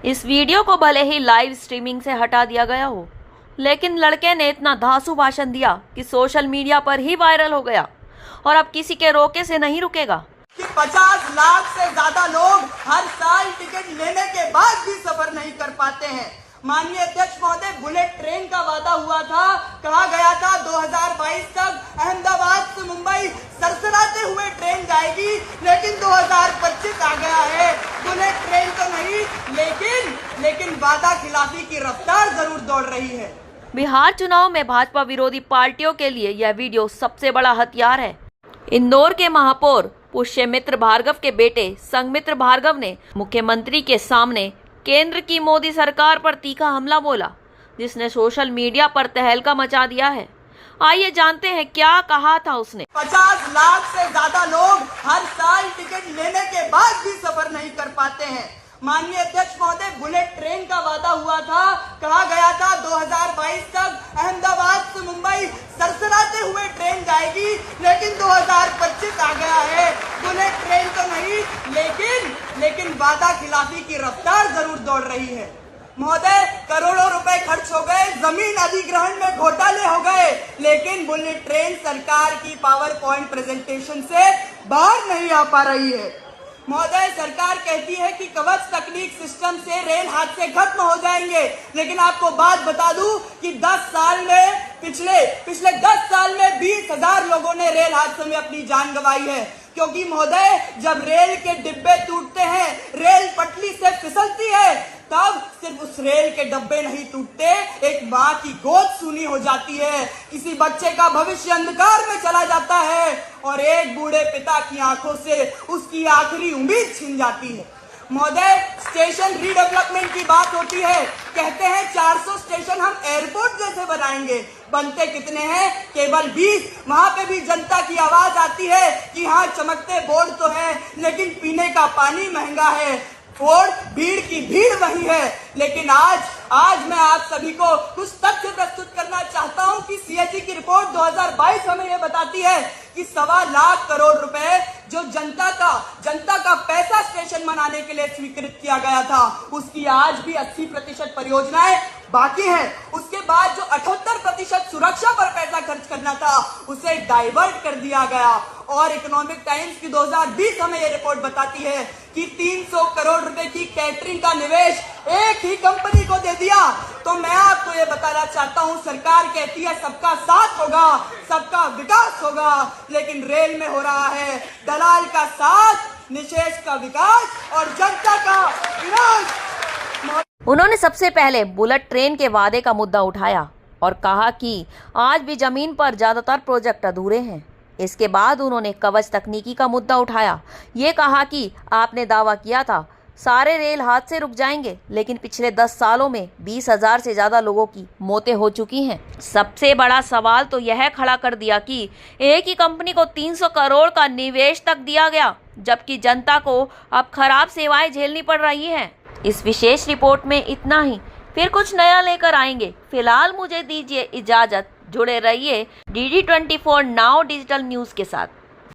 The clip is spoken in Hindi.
इस वीडियो को भले ही लाइव स्ट्रीमिंग से हटा दिया गया हो, लेकिन लड़के ने इतना धांसू भाषण दिया कि सोशल मीडिया पर ही वायरल हो गया और अब किसी के रोके से नहीं रुकेगा। कि 50 लाख से ज्यादा लोग हर साल टिकट लेने के बाद भी सफर नहीं कर पाते हैं। माननीय अध्यक्ष महोदय, बुलेट ट्रेन का वादा हुआ था, कहा गया था 2022 तक अहमदाबाद से मुंबई सरसराते हुए ट्रेन जाएगी, लेकिन 2025 आ गया है। बुलेट ट्रेन तो नहीं, लेकिन वादा खिलाफी की रफ्तार जरूर दौड़ रही है। बिहार चुनाव में भाजपा विरोधी पार्टियों के लिए यह वीडियो सबसे बड़ा हथियार है। इंदौर के महापौर पुष्यमित्र भार्गव के बेटे संघमित्र भार्गव ने मुख्यमंत्री के सामने केंद्र की मोदी सरकार पर तीखा हमला बोला, जिसने सोशल मीडिया पर तहलका मचा दिया है। आइए जानते हैं क्या कहा था उसने। 50 लाख से ज्यादा लोग हर साल टिकट लेने के बाद भी सफर नहीं कर पाते हैं। माननीय अध्यक्ष महोदय, बुलेट ट्रेन का वादा हुआ था, कहा गया था 2022 तक अहमदाबाद से मुंबई सरसराते हुए ट्रेन जाएगी, लेकिन 2025 आ गया है। बुलेट ट्रेन तो नहीं, लेकिन वादा खिलाफी की रफ्तार जरूर दौड़ रही है। महोदय, करोड़ों रुपए खर्च हो गए, जमीन अधिग्रहण में घोटाले हो गए, लेकिन बुलेट ट्रेन सरकार की पावर पॉइंट प्रेजेंटेशन से बाहर नहीं आ पा रही है। महोदय, सरकार कहती है कि कवच तकनीक सिस्टम से रेल हादसे खत्म हो जाएंगे, लेकिन आपको बात बता दूं कि 10 साल में पिछले 10 साल में 20,000 लोगों ने रेल हादसे में अपनी जान गंवाई है। क्योंकि महोदय, जब रेल के डिब्बे टूटते हैं, रेल पटरी से फिसलती है, तब सिर्फ उस रेल के डब्बे नहीं टूटते, एक माँ की गोद सूनी हो जाती है, किसी बच्चे का भविष्य अंधकार में चला जाता है और एक बूढ़े पिता की आंखों से उसकी आखिरी उम्मीद छिन जाती है। महोदय, स्टेशन रीडेवलपमेंट की बात होती है, कहते हैं 400 स्टेशन हम एयरपोर्ट जैसे बनाएंगे, बनते कितने हैं? केवल 20। वहां पे भी जनता की आवाज आती है कि हाँ, चमकते बोर्ड तो है, लेकिन पीने का पानी महंगा है। भीड़ की भीड़ वही है। लेकिन आज मैं आप सभी को कुछ तथ्य प्रस्तुत करना चाहता हूं कि सीएजी की रिपोर्ट 2022 हमें यह बताती है कि 1.25 लाख करोड़ रुपए जो जनता का पैसा स्टेशन बनाने के लिए स्वीकृत किया गया था, उसकी आज भी 80% परियोजनाएं बाकी हैं। उसके बाद जो 78% सुरक्षा पर पैसा खर्च करना था, उसे डाइवर्ट कर दिया गया। और इकोनॉमिक टाइम्स की 2020 हमें यह रिपोर्ट बताती है कि 300 करोड़ रुपए की कैटरिंग का निवेश एक ही कंपनी को दे दिया। तो मैं आपको ये बताना चाहता हूं, सरकार कहती है सबका साथ होगा, सबका विकास होगा, लेकिन रेल में हो रहा है दलाल का साथ, निषेध का विकास और जनता का विनाश। उन्होंने सबसे पहले बुलेट ट्रेन के वादे का मुद्दा उठाया और कहा कि आज भी जमीन पर ज्यादातर प्रोजेक्ट अधूरे हैं। इसके बाद उन्होंने कवच तकनीकी का मुद्दा उठाया। ये कहा कि आपने दावा किया था सारे रेल हादसे रुक जाएंगे, लेकिन पिछले 10 सालों में 20,000 से ज़्यादा लोगों की मौतें हो चुकी हैं। सबसे बड़ा सवाल तो यह खड़ा कर दिया कि एक ही कंपनी को 300 करोड़ का निवेश तक दिया गया, जबकि जनता को अब खराब सेवाएं झेलनी पड़ रही हैं। इस विशेष रिपोर्ट में इतना ही, फिर कुछ नया लेकर आएंगे। फिलहाल मुझे दीजिए इजाज़त। जुड़े रहिए DD24 नाउ डिजिटल न्यूज़ के साथ।